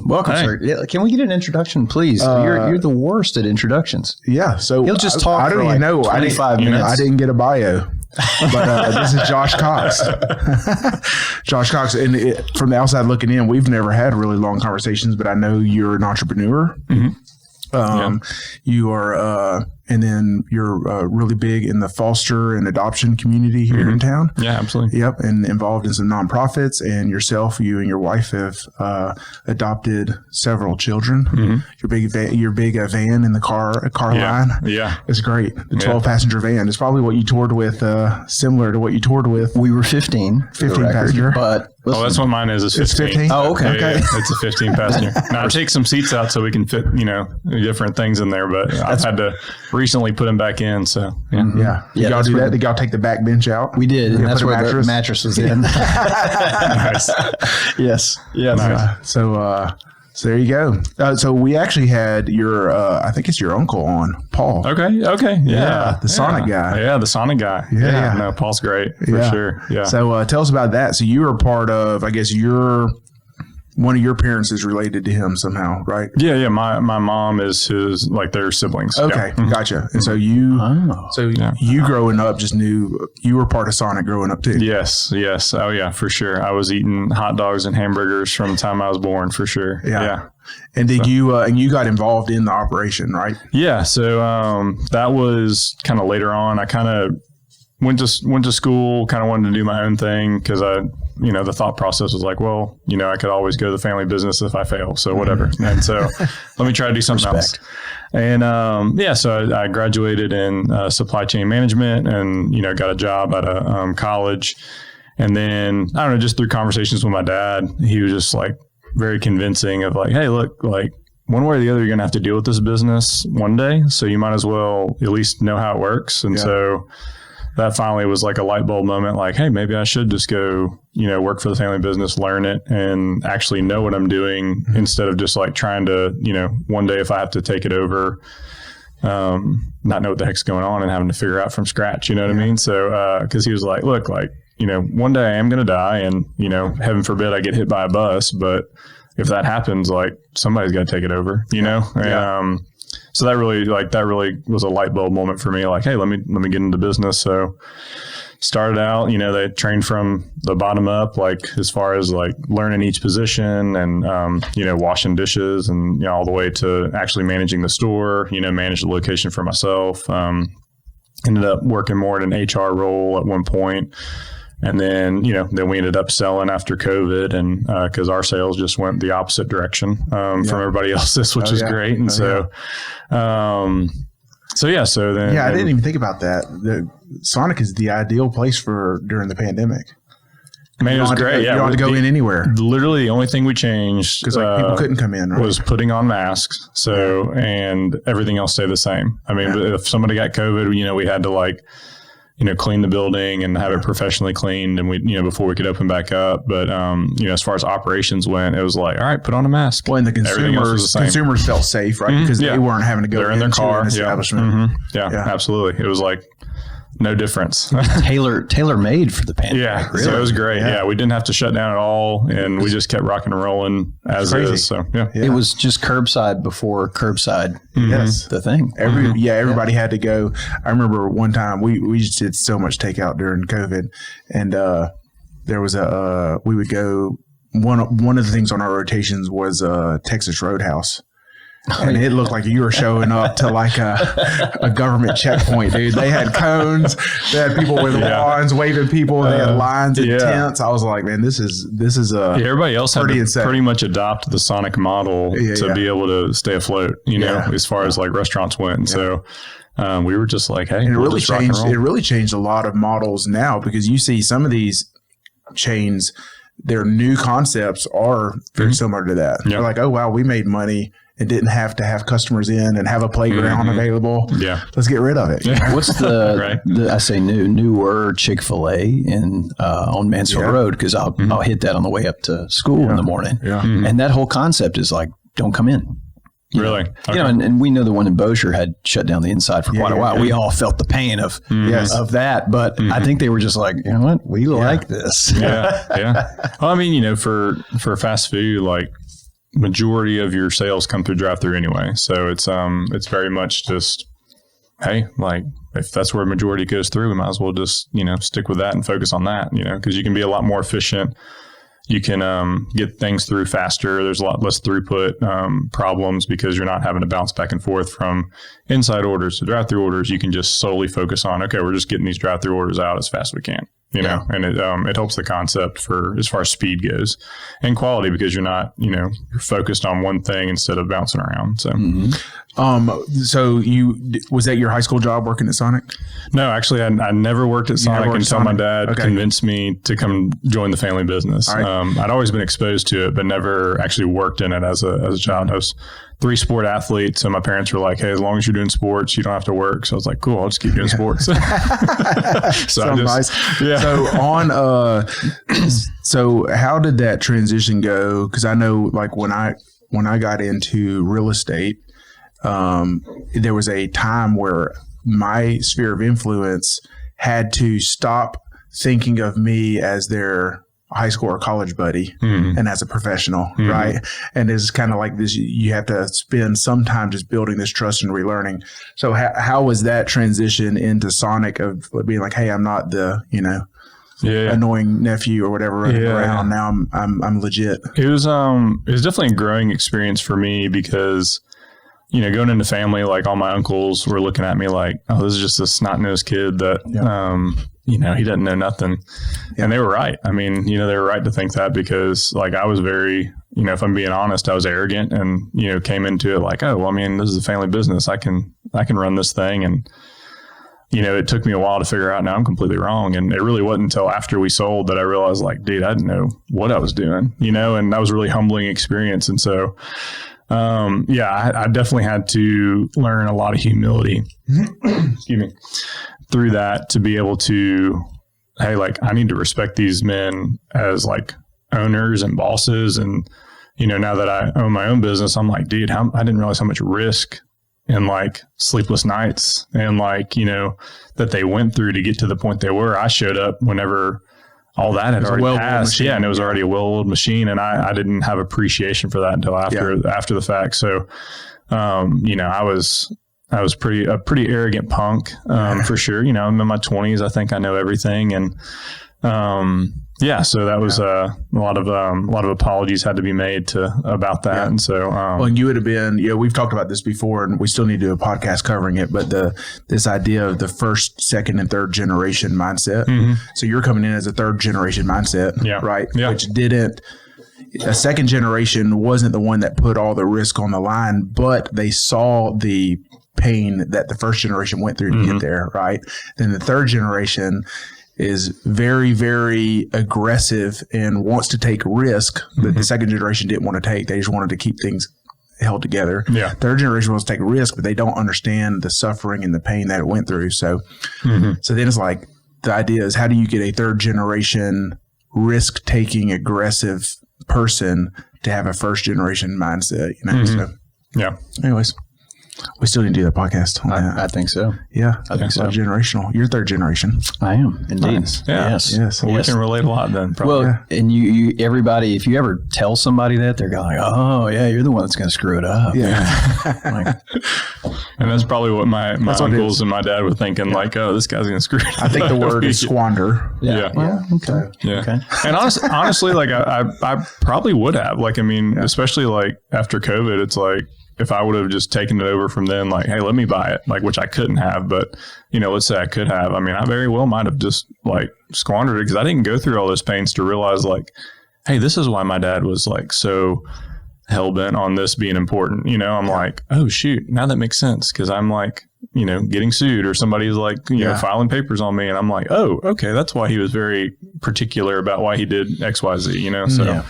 welcome, Hey. sir. Yeah, can we get an introduction, please? You're the worst at introductions. Yeah, so He'll just talk. I don't even know. 25 minutes. I didn't get a bio, but this is Josh Cox. Josh Cox, and from the outside looking in, we've never had really long conversations, but I know you're an entrepreneur. You are, and then you're really big in the foster and adoption community here in town. Yeah, absolutely. Yep, and involved in some nonprofits. And yourself, you and your wife have adopted several children. Your big van in the car line. Yeah, It's great. The 12-passenger van is probably what you toured with, similar to what you toured with. We were 15 passenger. but listen, that's what mine is. It's 15. Oh, okay. Yeah, it's a 15 passenger. Now I take some seats out so we can fit, different things in there, but I've had to recently put them back in. So Yeah. Did y'all do that? Did y'all take the back bench out? we did, and that's put a where mattress? the mattress was in. nice. Yes. So there you go. So we actually had your, I think it's your uncle on, Paul. Okay. Yeah. The Sonic guy. Yeah, the Sonic guy. Yeah. No, Paul's great for sure. Yeah. So tell us about that. So you were part of, I guess one of your parents is related to him somehow, right? Yeah. My mom is his, like their siblings. Okay. Yeah. Gotcha. And so you growing up just knew you were part of Sonic growing up too. Yes. Oh yeah, for sure. I was eating hot dogs and hamburgers from the time I was born, for sure. Yeah. And did you got involved in the operation, right? Yeah. So that was kind of later on. I kind of went to school, kind of wanted to do my own thing because the thought process was like, well, I could always go to the family business if I fail. So whatever. And so let me try to do something else. And so I graduated in supply chain management and, got a job at a college. And then, I don't know, just through conversations with my dad, he was just like very convincing of like, hey, look, like one way or the other, you're going to have to deal with this business one day. So you might as well at least know how it works. And so that finally was like a light bulb moment, like, hey, maybe I should just go, work for the family business, learn it, and actually know what I'm doing instead of just like trying to, one day if I have to take it over, not know what the heck's going on and having to figure out from scratch. You know what I mean? So, because he was like, look, like, one day I am going to die and, heaven forbid I get hit by a bus. But if that happens, like somebody's got to take it over, And, so that really was a light bulb moment for me. Like, hey, let me get into business. So started out, they trained from the bottom up, like as far as like learning each position and, washing dishes and, all the way to actually managing the store, manage the location for myself. Ended up working more in an HR role at one point. And then, then we ended up selling after COVID and because our sales just went the opposite direction from everybody else's, which is great. And so then. Yeah, I didn't even think about that. Sonic is the ideal place for during the pandemic. I mean, it was great. You don't have to go in anywhere. Literally, the only thing we changed because people couldn't come in, right? Was putting on masks. So, and everything else stayed the same. I mean, if somebody got COVID, we had to like, clean the building and have it professionally cleaned and we, before we could open back up. But, as far as operations went, it was like, all right, put on a mask. Well, and the consumers felt safe, right? Because they weren't having to go in their car. An establishment. Yeah, absolutely. It was like no difference. Tailor made for the pandemic. Yeah. Really? So it was great. Yeah. We didn't have to shut down at all and we just kept rocking and rolling as is. So it was just curbside before curbside. Yes. The thing. Everybody had to go. I remember one time we just did so much takeout during COVID and there was we would go, one of the things on our rotations was Texas Roadhouse. And it looked like you were showing up to like a government checkpoint, dude. They had cones. They had people with wands waving people. They had lines and tents. I was like, man, this is everybody else had to pretty much adopt the Sonic model to be able to stay afloat, as far as like restaurants went. And so we were just like, hey, and it really changed a lot of models now because you see some of these chains, their new concepts are very similar to that. They're like, oh, wow, we made money and didn't have to have customers in and have a playground available. Yeah. Let's get rid of it. What's the I say newer Chick-fil-A on Mansfield Road, because I'll hit that on the way up to school in the morning. Yeah. And that whole concept is like, don't come in. Really? Okay. And we know the one in Bossier had shut down the inside for quite a while. We all felt the pain of that, but I think they were just like, you know what, we like this. Yeah. Well, I mean, for fast food, like, majority of your sales come through drive-through anyway. So it's very much just, hey, like if that's where majority goes through, we might as well just, stick with that and focus on that, because you can be a lot more efficient. You can get things through faster. There's a lot less throughput problems because you're not having to bounce back and forth from inside orders to drive-through orders. You can just solely focus on, okay, we're just getting these drive-through orders out as fast as we can. And it helps the concept for as far as speed goes and quality, because you're not, you're focused on one thing instead of bouncing around. So, so was that your high school job working at Sonic? No, actually, I never worked at Sonic until my dad convinced me to come join the family business. Right. I'd always been exposed to it, but never actually worked in it as a child. I was 3-sport athlete. So my parents were like, hey, as long as you're doing sports, you don't have to work. So I was like, cool, I'll just keep doing sports. So nice. Yeah. So how did that transition go? Because I know like when I got into real estate, there was a time where my sphere of influence had to stop thinking of me as their high school or college buddy and as a professional, right? And it's kind of like this, you have to spend some time just building this trust and relearning. So how was that transition into Sonic of being like, hey, I'm not the, annoying nephew or whatever running around. Now I'm legit. It was definitely a growing experience for me because, going into family, like all my uncles were looking at me like, oh, this is just a snot-nosed kid that, he doesn't know nothing. Yeah. And they were right. I mean, they were right to think that because like I was very, if I'm being honest, I was arrogant and, came into it like, oh, well, I mean, this is a family business. I can run this thing. And, it took me a while to figure out now I'm completely wrong. And it really wasn't until after we sold that I realized like, dude, I didn't know what I was doing, and that was a really humbling experience. And so, I definitely had to learn a lot of humility, excuse me, through that to be able to, hey, like I need to respect these men as like owners and bosses. And, now that I own my own business, I'm like, dude, I didn't realize how much risk and like sleepless nights and like, that they went through to get to the point they were. I showed up whenever all that had already passed. Yeah. And it was already a well-oiled machine. And I didn't have appreciation for that until after the fact. So, I was a pretty arrogant punk, for sure. I'm in my 20s. I think I know everything. And, so that was a lot of apologies had to be made about that. Yeah. And so, well, you would have been, we've talked about this before and we still need to do a podcast covering it, but this idea of the first, second and third generation mindset. Mm-hmm. So you're coming in as a third generation mindset, right? Yeah. Which a second generation wasn't the one that put all the risk on the line, but they saw the pain that the first generation went through to get there, right? Then the third generation is very, very aggressive and wants to take risk that the second generation didn't want to take. They just wanted to keep things held together. Yeah. Third generation wants to take risk, but they don't understand the suffering and the pain that it went through. So, so then it's like the idea is how do you get a third generation risk-taking, aggressive person to have a first generation mindset? So, anyways. We still need to do that podcast. I think so. Yeah. I think so. Generational. You're third generation. I am indeed. Nice. Yeah. Yes. Well, we can relate a lot then. Probably. Well, and you, everybody, if you ever tell somebody that, they're going like, oh yeah, you're the one that's going to screw it up. Yeah. And that's probably what my uncles and my dad were thinking like, oh, this guy's going to screw it up. I think the word is squander. Yeah. Well, okay. Yeah. Okay. And honestly, like I probably would have, like, I mean, especially like after COVID, it's like, if I would have just taken it over from then, like, hey, let me buy it, like, which I couldn't have, but, let's say I could have. I mean, I very well might have just like squandered it because I didn't go through all those pains to realize like, hey, this is why my dad was like so hell bent on this being important. I'm like, oh shoot, now that makes sense because I'm like, getting sued or somebody's like, filing papers on me. And I'm like, oh, okay. That's why he was very particular about why he did X, Y, Z, So,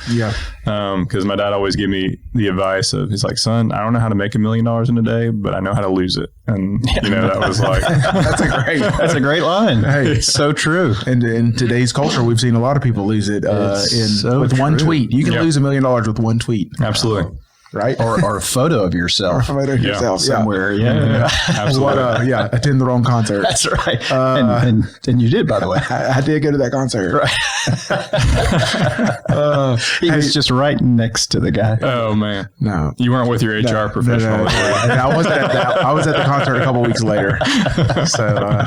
cause my dad always gave me the advice of, he's like, son, I don't know how to make $1 million in a day, but I know how to lose it. And that was like, that's a great line. Hey, it's so true. And in today's culture, we've seen a lot of people lose it, with one tweet. You can lose $1 million with one tweet. Absolutely. right? Or a photo of yourself. Or a photo of yourself somewhere. Yeah. Absolutely. Attend the wrong concert. That's right. And you did, by the way. I did go to that concert. Right. He was just right next to the guy. Oh man. No. You weren't with your HR professional. No. I wasn't at that. I was at the concert a couple weeks later. So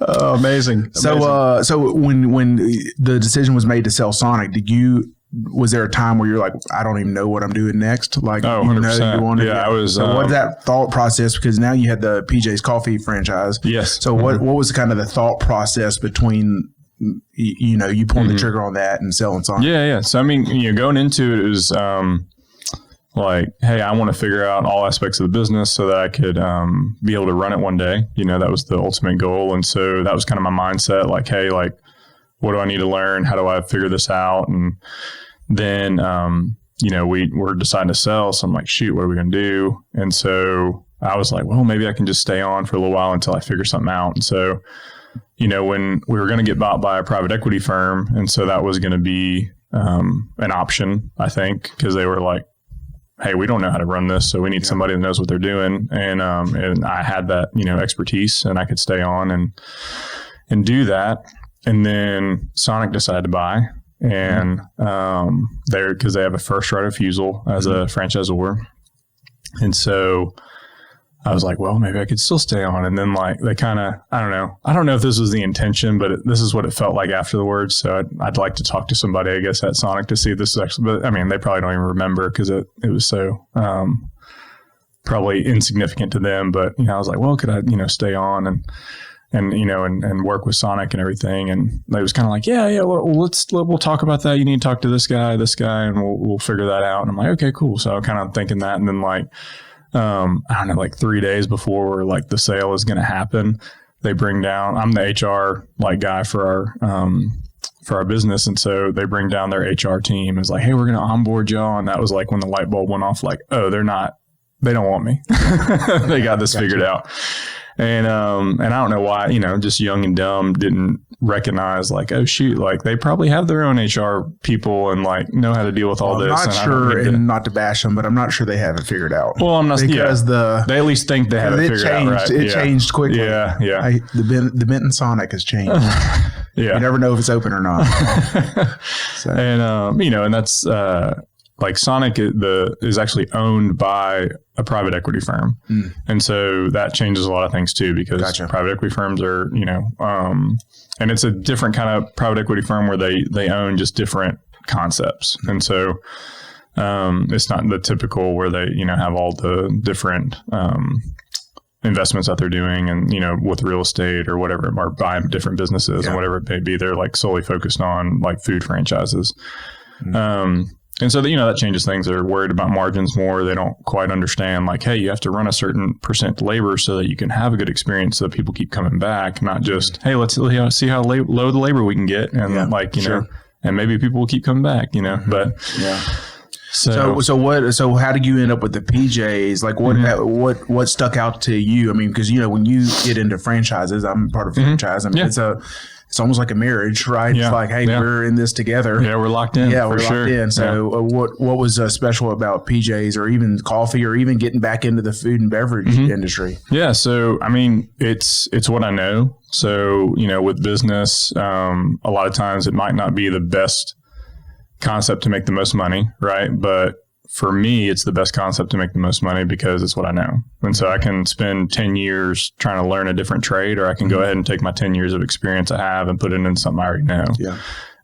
amazing. So when the decision was made to sell Sonic, was there a time where you're like, I don't even know what I'm doing next? Like, 100%. I was. So what's that thought process? Because now you had the PJ's Coffee franchise. Yes. So what was kind of the thought process between, you pulling the trigger on that and selling Sonic? Yeah. So, I mean, going into it was like, hey, I want to figure out all aspects of the business so that I could be able to run it one day. That was the ultimate goal. And so that was kind of my mindset. Like, hey, like, what do I need to learn? How do I figure this out? And then, we were deciding to sell. So I'm like, shoot, what are we going to do? And so I was like, well, maybe I can just stay on for a little while until I figure something out. And so, when we were going to get bought by a private equity firm, and so that was going to be an option, I think, because they were like, hey, we don't know how to run this, so we need somebody that knows what they're doing. And I had that, expertise, and I could stay on and do that. And then Sonic decided to buy, and because they have a first right of refusal as a franchisor. And so I was like, well, maybe I could still stay on. And then like they kind of, I don't know if this was the intention, but this is what it felt like afterwards. So I'd like to talk to somebody, I guess, at Sonic to see if this is actually, but I mean, they probably don't even remember because it was so probably insignificant to them. But, I was like, well, could I, stay on and work with Sonic and everything. And they was kind of like, yeah, well, we'll talk about that. You need to talk to this guy, and we'll figure that out. And I'm like, okay, cool. So I'm kind of thinking that. And then like, I don't know, like 3 days before like the sale is going to happen, they bring down, I'm the HR like guy for our business. And so they bring down their HR team. It's like, hey, we're going to onboard y'all. And that was like when the light bulb went off, like, oh, they don't want me. They got this figured out. And I don't know why, just young and dumb, didn't recognize like, oh shoot, like they probably have their own HR people and like know how to deal with all this. I'm not sure, and not to bash them, but I'm not sure they have it figured out. Well, I'm not, because they at least think they have it figured out, right? It changed quickly. Yeah. The Benton Sonic has changed. You never know if it's open or not. So. And, and that's, like Sonic is actually owned by a private equity firm. And so that changes a lot of things too, because private equity firms are, and it's a different kind of private equity firm where they own just different concepts. And so it's not the typical where they, have all the different investments that they're doing and, with real estate or whatever, or buying different businesses and whatever it may be. They're like solely focused on like food franchises. And so, that changes things. They're worried about margins more. They don't quite understand like, hey, you have to run a certain percent labor so that you can have a good experience so that people keep coming back, not just, hey, let's see how low the labor we can get. And know, and maybe people will keep coming back, but So how did you end up with the PJs? Like what stuck out to you? I mean, because, when you get into franchises, I'm part of a franchise. I mean, it's almost like a marriage, right? Yeah. It's like, hey, we're in this together. Yeah, we're locked in. Yeah, we're locked in. So what was special about PJs or even coffee or even getting back into the food and beverage industry? Yeah. So, I mean, it's what I know. So, with business, a lot of times it might not be the best concept to make the most money, right? But for me, it's the best concept to make the most money because it's what I know. And so I can spend 10 years trying to learn a different trade, or I can go ahead and take my 10 years of experience I have and put it into something I already know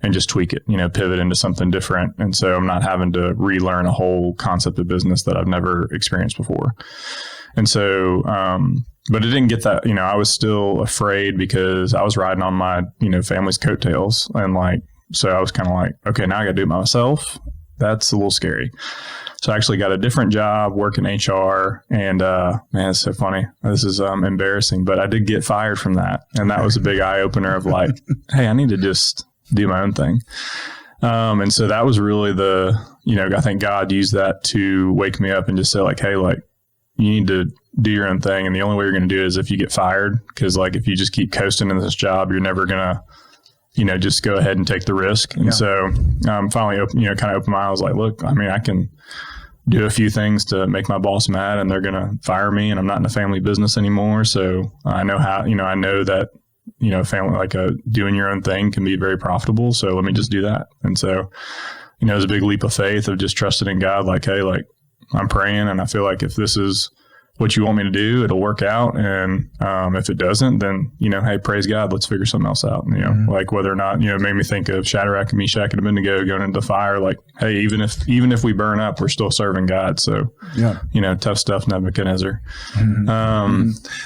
and just tweak it, pivot into something different. And so I'm not having to relearn a whole concept of business that I've never experienced before. And so, but it didn't get that, I was still afraid because I was riding on my, family's coattails. And so I was kind of like, okay, now I got to do it myself. That's a little scary. So I actually got a different job working HR, and man, it's so funny. This is embarrassing, but I did get fired from that. And that was a big eye opener of like, hey, I need to just do my own thing. And so that was really I think God used that to wake me up and just say like, hey, like you need to do your own thing. And the only way you're going to do it is if you get fired. Cause like, if you just keep coasting in this job, you're never going to, just go ahead and take the risk. And so finally, kind of opened my eyes like, look, I mean, I can do a few things to make my boss mad, and they're going to fire me, and I'm not in a family business anymore. So I know how, I know that, family, like doing your own thing can be very profitable. So let me just do that. And so, it was a big leap of faith of just trusting in God. Like, hey, like I'm praying, and I feel like if this is what you want me to do, it'll work out. And if it doesn't, then, hey, praise God, let's figure something else out. Like whether or not, it made me think of Shadrach and Meshach and Abednego going into the fire. Like, hey, even if we burn up, we're still serving God. So, tough stuff, Nebuchadnezzar.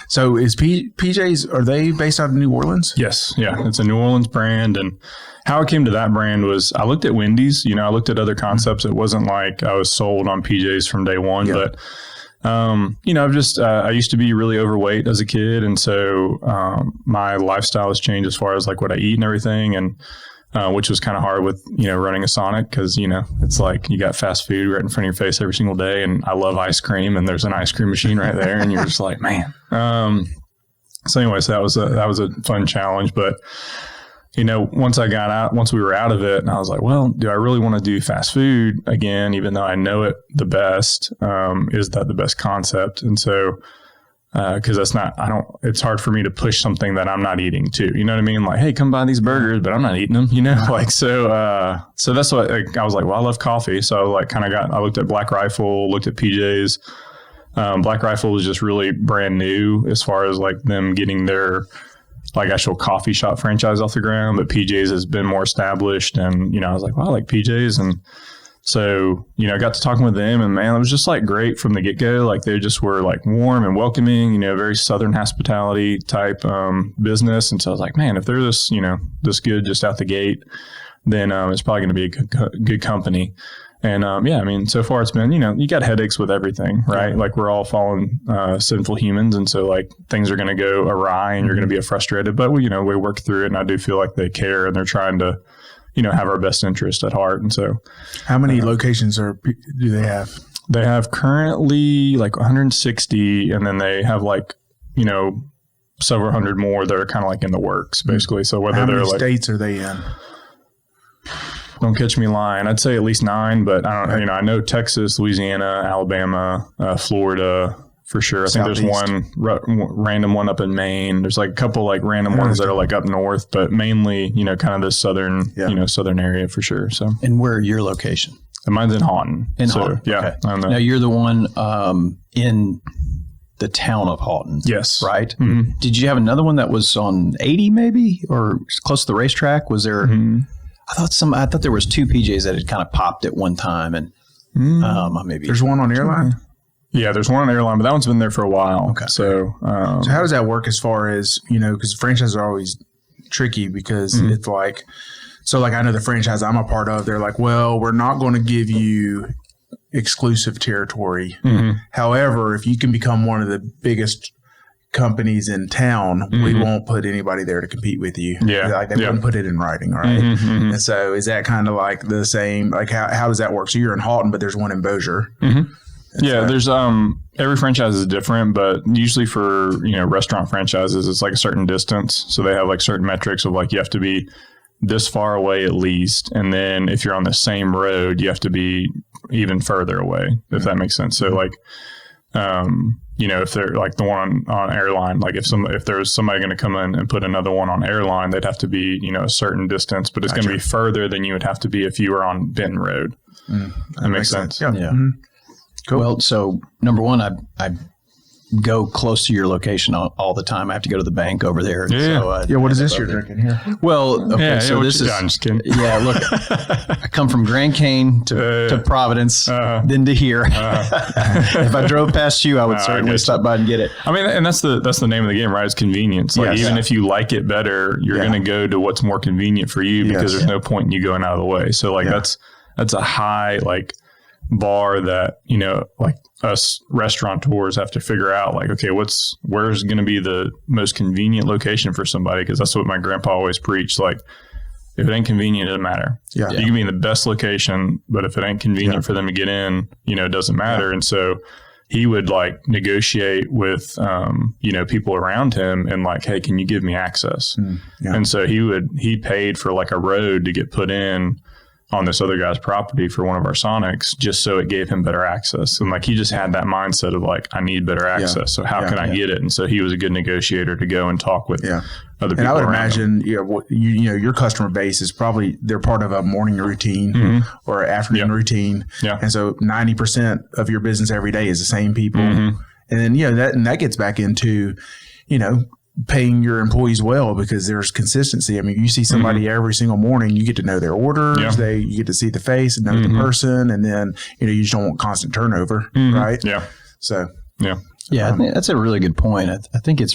So is PJ's, are they based out of New Orleans? Yes. Yeah. It's a New Orleans brand. And how I came to that brand was I looked at Wendy's, I looked at other concepts. It wasn't like I was sold on PJ's from day one, but I've just, I used to be really overweight as a kid. And so, my lifestyle has changed as far as like what I eat and everything. And, which was kind of hard with, running a Sonic. Cause it's like you got fast food right in front of your face every single day. And I love ice cream, and there's an ice cream machine right there. And you're just like, man. So anyways, that was a fun challenge, but once we were out of it, and I was like, well, do I really want to do fast food again, even though I know it the best? Is that the best concept? And so, cause it's hard for me to push something that I'm not eating too. You know what I mean? Like, hey, come buy these burgers, but I'm not eating them, so that's what I was like, well, I love coffee. So I looked at Black Rifle, looked at PJ's. Black Rifle was just really brand new as far as like them getting their like actual coffee shop franchise off the ground, but PJ's has been more established. And, I was like, well, I like PJ's. And so, I got to talking with them, and man, it was just like great from the get go. Like they just were like warm and welcoming, very Southern hospitality type, business. And so I was like, man, if they're this, this good just out the gate, then, it's probably going to be a good company. And, so far it's been, you got headaches with everything, right? Yeah. Like we're all fallen, sinful humans. And so like things are going to go awry, and you're going to be frustrated, but we work through it. And I do feel like they care, and they're trying to, have our best interest at heart. And so how many locations do they have? They have currently like 160, and then they have like, several hundred more that are kind of like in the works basically. So whether how they're many like states are they in? Don't catch me lying. I'd say at least 9, but I don't. I know Texas, Louisiana, Alabama, Florida for sure. I think there's one random one up in Maine. There's like a couple like random ones that are like up north, but mainly kind of the southern southern area for sure. So. And where are your location? And mine's in Houghton. Houghton. Yeah. Okay. Now you're the one in the town of Houghton. Yes. Right. Mm-hmm. Did you have another one that was on 80 maybe, or close to the racetrack? Was there? Mm-hmm. I thought there was 2 PJs that had kind of popped at one time, and maybe there's one on Airline. Yeah, there's one on Airline, but that one's been there for a while. Okay. So how does that work as far as because franchises are always tricky because it's like, so like I know the franchise I'm a part of, they're like, well, we're not going to give you exclusive territory. Mm-hmm. However, if you can become one of the biggest companies in town, we won't put anybody there to compete with you. Yeah. Like they wouldn't put it in writing, right? Mm-hmm. And so is that kind of like the same, like how does that work? So you're in Houghton, but there's one in Bossier. Mm-hmm. Yeah, there's every franchise is different, but usually for, restaurant franchises, it's like a certain distance. So they have like certain metrics of like you have to be this far away at least. And then if you're on the same road, you have to be even further away, if that makes sense. So like if they're like the one on Airline, like if there's somebody going to come in and put another one on Airline, they'd have to be, a certain distance, but it's going to be further than you would have to be if you were on Benton Road. That makes sense. Yeah. Mm-hmm. Cool. Well, so number one, I go close to your location all the time. I have to go to the bank over there. Yeah. So, what is this you're drinking here? Well, okay, so this is, I'm just kidding. Yeah, look, I come from Grand Cane to Providence, then to here. If I drove past you, I would certainly stop by and get it. I mean, and that's the name of the game, right? It's convenience. Like even if you like it better, you're going to go to what's more convenient for you because there's no point in you going out of the way. So like that's a high like bar that, like us restaurateurs have to figure out like, okay, where's going to be the most convenient location for somebody? Because that's what my grandpa always preached. Like if it ain't convenient, it doesn't matter. Yeah. You can be in the best location, but if it ain't convenient for them to get in, it doesn't matter. And so he would like negotiate with, people around him and like, hey, can you give me access? And so he paid for like a road to get put in on this other guy's property for one of our Sonics, just so it gave him better access. And like, he just had that mindset of like, I need better access. So how can I get it? And so he was a good negotiator to go and talk with other people. And I would imagine, your customer base is probably, they're part of a morning routine or afternoon routine. Yeah. And so 90% of your business every day is the same people. And then, that gets back into, paying your employees well, because there's consistency. I mean, you see somebody every single morning, you get to know their orders, you get to see the face and know the person, and then, you just don't want constant turnover, right? Yeah. So, I think that's a really good point. I think it's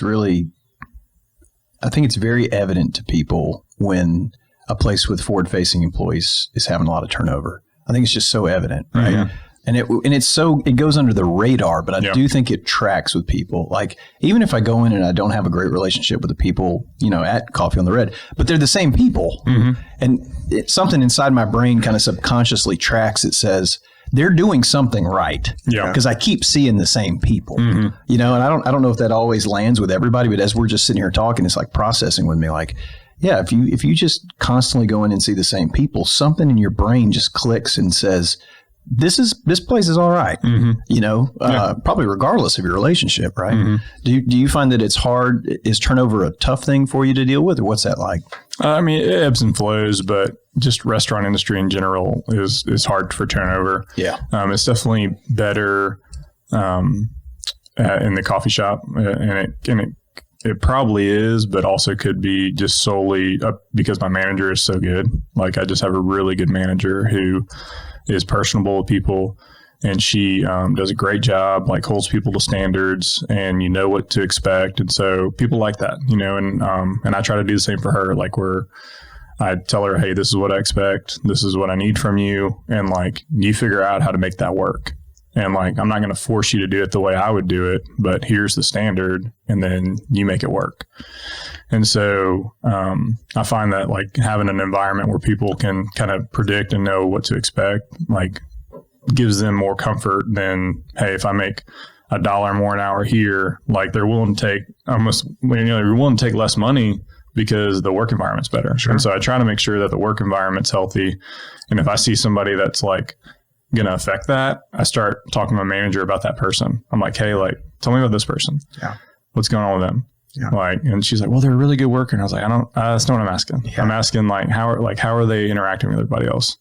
very evident to people when a place with forward-facing employees is having a lot of turnover. I think it's just so evident, right? And it goes under the radar, but I do think it tracks with people. Like, even if I go in and I don't have a great relationship with the people, at Coffee on the Red, but they're the same people. And something inside my brain kind of subconsciously tracks. It says they're doing something right. Yeah. Because I keep seeing the same people, and I don't know if that always lands with everybody, but as we're just sitting here talking, it's like processing with me, like, yeah, if you just constantly go in and see the same people, something in your brain just clicks and says, this place is all right, probably regardless of your relationship, right? Do you find that it's hard? Is turnover a tough thing for you to deal with, or what's that like? I mean, it ebbs and flows, but just restaurant industry in general is hard for turnover. Yeah. It's definitely better in the coffee shop, and it probably is, but also could be just solely because my manager is so good. Like, I just have a really good manager who is personable with people, and she does a great job, like holds people to standards, and what to expect. And so people like that, and I try to do the same for her. Like, I tell her, hey, this is what I expect. This is what I need from you. And like, you figure out how to make that work. And like, I'm not going to force you to do it the way I would do it, but here's the standard, and then you make it work. And so I find that like having an environment where people can kind of predict and know what to expect, like, gives them more comfort than, hey, if I make $1 more an hour here, like, they're willing to take you're willing to take less money because the work environment's better. Sure. And so I try to make sure that the work environment's healthy. And if I see somebody that's like going to affect that, I start talking to my manager about that person. I'm like, hey, like, tell me about this person. Yeah. What's going on with them? Yeah. Like, and she's like, well, they're a really good worker. And I was like, that's not what I'm asking. Yeah. I'm asking like, how are they interacting with everybody else?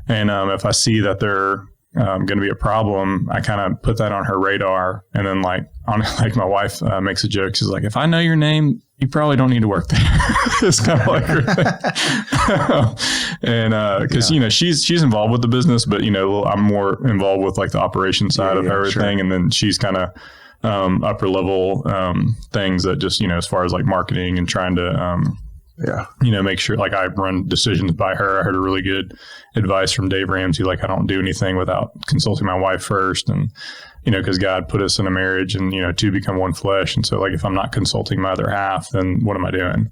And if I see that they're going to be a problem, I kind of put that on her radar. And then like my wife makes a joke. She's like, if I know your name, you probably don't need to work there. It's kind of like her thing. And because, she's involved with the business, but, I'm more involved with like the operation side of everything. Sure. And then she's kind of upper level things that just, as far as like marketing and trying to, make sure, like, I run decisions by her. I heard a really good advice from Dave Ramsey. Like, I don't do anything without consulting my wife first. And, because God put us in a marriage and, two become one flesh. And so like, if I'm not consulting my other half, then what am I doing?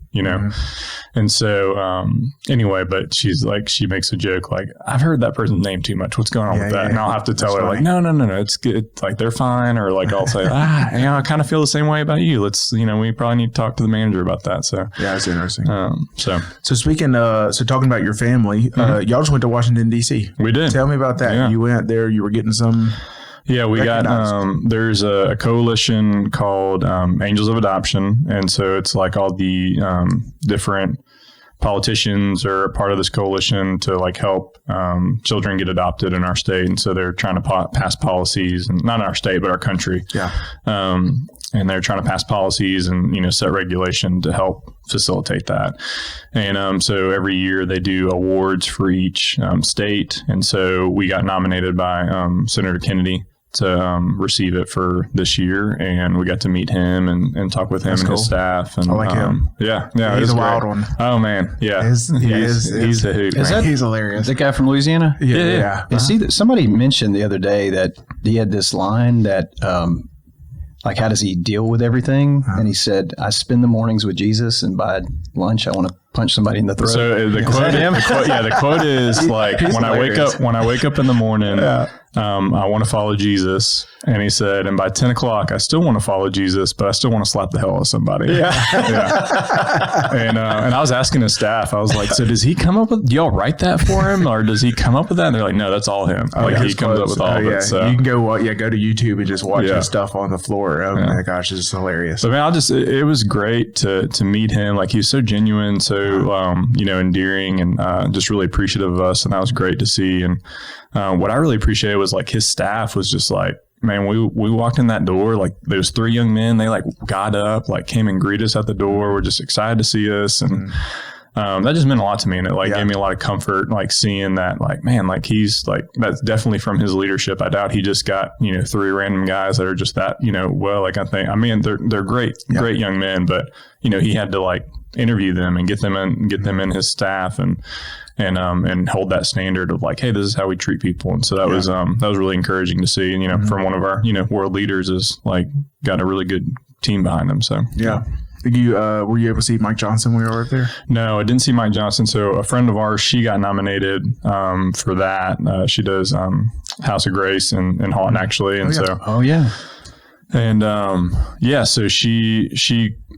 And so, anyway, but she's like, she makes a joke, like, I've heard that person's name too much. What's going on with that? And I'll have to tell her like, no, it's good. Like, they're fine. Or like, I'll say, I kind of feel the same way about you. Let's, we probably need to talk to the manager about that. So yeah, that's interesting. So speaking, talking about your family, y'all just went to Washington, D.C. We did. Tell me about that. Yeah. You went there, you were getting some. Yeah, we got, there's a coalition called Angels of Adoption. And so it's like all the different politicians are a part of this coalition to like help children get adopted in our state. And so they're trying to pass policies, and not in our state, but our country. Yeah. And they're trying to pass policies and, set regulation to help facilitate that. And so every year they do awards for each state. And so we got nominated by Senator Kennedy to receive it for this year, and we got to meet him and talk with him and his staff. And I like him. Yeah, he's a wild one. Oh man, yeah, he's a hoot. He's hilarious. The guy from Louisiana. Yeah. See, somebody mentioned the other day that he had this line that, like, how does he deal with everything? And he said, I spend the mornings with Jesus, and by lunch I want to punch somebody in the throat. So the quote is like, when I wake up in the morning, I want to follow Jesus. And he said, and by 10 o'clock, I still want to follow Jesus, but I still want to slap the hell out of somebody. Yeah. And I was asking his staff, I was like, so does he come up with, do y'all write that for him? Or does he come up with that? And they're like, no, that's all him. He comes up with all of it. So you can go to YouTube and just watch his stuff on the floor. Oh my gosh, it's hilarious. But man, it was great to meet him. Like, he was so genuine, so, endearing, and just really appreciative of us. And that was great to see. And what I really appreciated was like his staff was just like, man, we walked in that door, like those 3 young men, they like got up, like came and greeted us at the door. We're just excited to see us. And that just meant a lot to me. And it gave me a lot of comfort, like seeing that, like, man, like he's like, that's definitely from his leadership. I doubt he just got, 3 random guys that are just that, they're great young men, but he had to like interview them and get them in his staff and hold that standard of like, hey, this is how we treat people. And so that was really encouraging to see. And, from one of our, world leaders is like got a really good team behind them. So, yeah. Were you able to see Mike Johnson when you were up there? No, I didn't see Mike Johnson. So a friend of ours, she got nominated for that. She does House of Grace in Houghton, actually. And so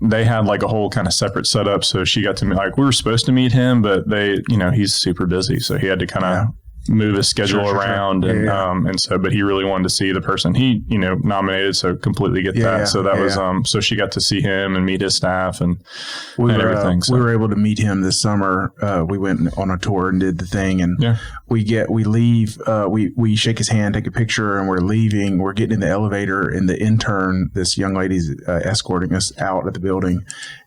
they had like a whole kind of separate setup. So she got to meet, like, we were supposed to meet him, but he's super busy. So he had to kind of move his schedule around. And so, but he really wanted to see the person he, nominated. So completely get that. So that was, so she got to see him and meet his staff and everything. We were able to meet him this summer. We went on a tour and did the thing, and we leave, we shake his hand, take a picture, and we're leaving. We're getting in the elevator, and the intern, this young lady's escorting us out of the building.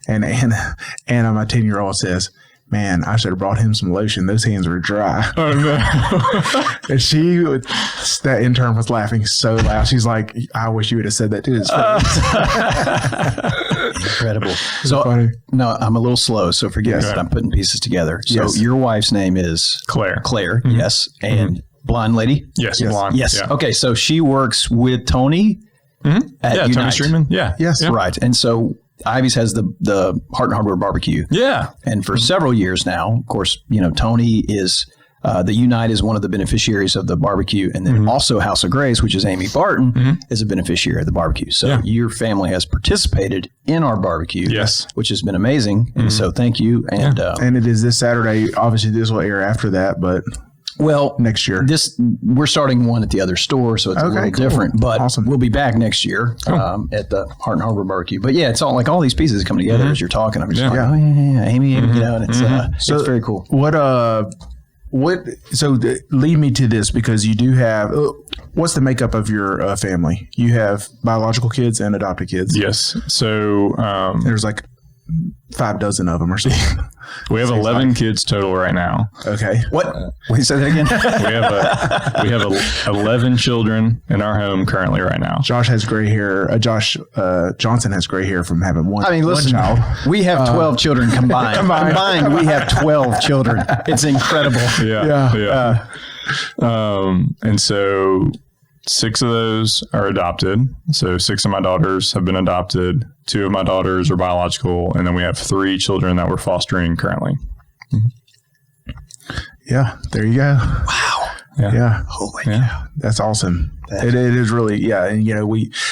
And Anna, my 10-year-old, says, man, I should have brought him some lotion. Those hands were dry. Oh, no. And that intern was laughing so loud. She's like, I wish you would have said that to his face. Incredible. So, funny. No, I'm a little slow, so forgive me, but I'm putting pieces together. So your wife's name is? Claire. Mm-hmm. Yes. And blonde lady? Yes. Blonde. Yes. Yeah. Okay, so she works with Tony at Unite. Tony Streetman. Yeah. Yes. Yeah. Right. And so Ivy's has the Heart and Hardware Barbecue. Yeah. And for several years now, of course, Tony is, the Unite is one of the beneficiaries of the barbecue. And then also House of Grace, which is Amy Barton, is a beneficiary of the barbecue. So your family has participated in our barbecue, which has been amazing. And so thank you. And and it is this Saturday. Obviously, this will air after that, but next year. We're starting one at the other store, so it's a little different. But we'll be back next year at the Heart and Harbor Barbecue. But yeah, it's all like all these pieces come together as you're talking. I'm just like, oh yeah, Amy, and it's it's very cool. So lead me to this, because you do have. What's the makeup of your family? You have biological kids and adopted kids. Yes. So there's like 6 of them or something. We have 11 kids total right now. Okay. What? Will you say that again? we have 11 children in our home currently right now. Josh has gray hair. Josh Johnson has gray hair from having one child. We have 12 children combined. Combined, we have 12 children. It's incredible. Yeah. And so 6 of those are adopted. So 6 of my daughters have been adopted. 2 of my daughters are biological. And then we have 3 children that we're fostering currently. Yeah. There you go. Wow. Yeah. Holy cow. That's awesome. It is really, And,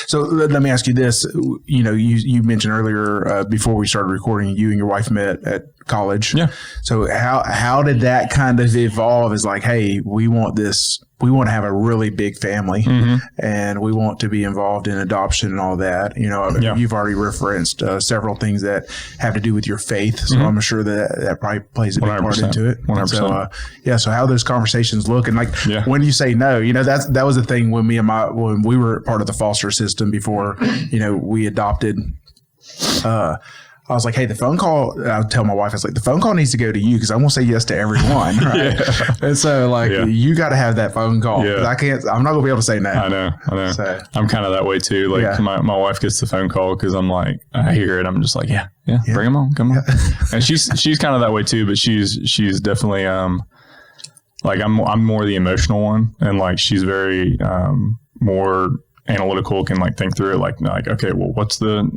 so let me ask you this. You mentioned earlier before we started recording, you and your wife met at college. Yeah. So how did that kind of evolve? Is like, hey, we want to have a really big family, and we want to be involved in adoption and all that. You've already referenced several things that have to do with your faith. So I'm sure that probably plays a big part into it. 100%. So, so how those conversations look, and when you say no, that was the thing when when we were part of the foster system before, we adopted, I was like, hey, the phone call, I'll tell my wife, I was like, the phone call needs to go to you, because I won't say yes to everyone. Right. And so you got to have that phone call. I'm not going to be able to say no. I know. So, I'm kind of that way too. Like my wife gets the phone call, because I'm like, I hear it. I'm just like, bring them on. Come on. And she's kind of that way too, but she's definitely, like I'm more the emotional one, and like she's very, more analytical, can like think through it, like, okay, well, what's the,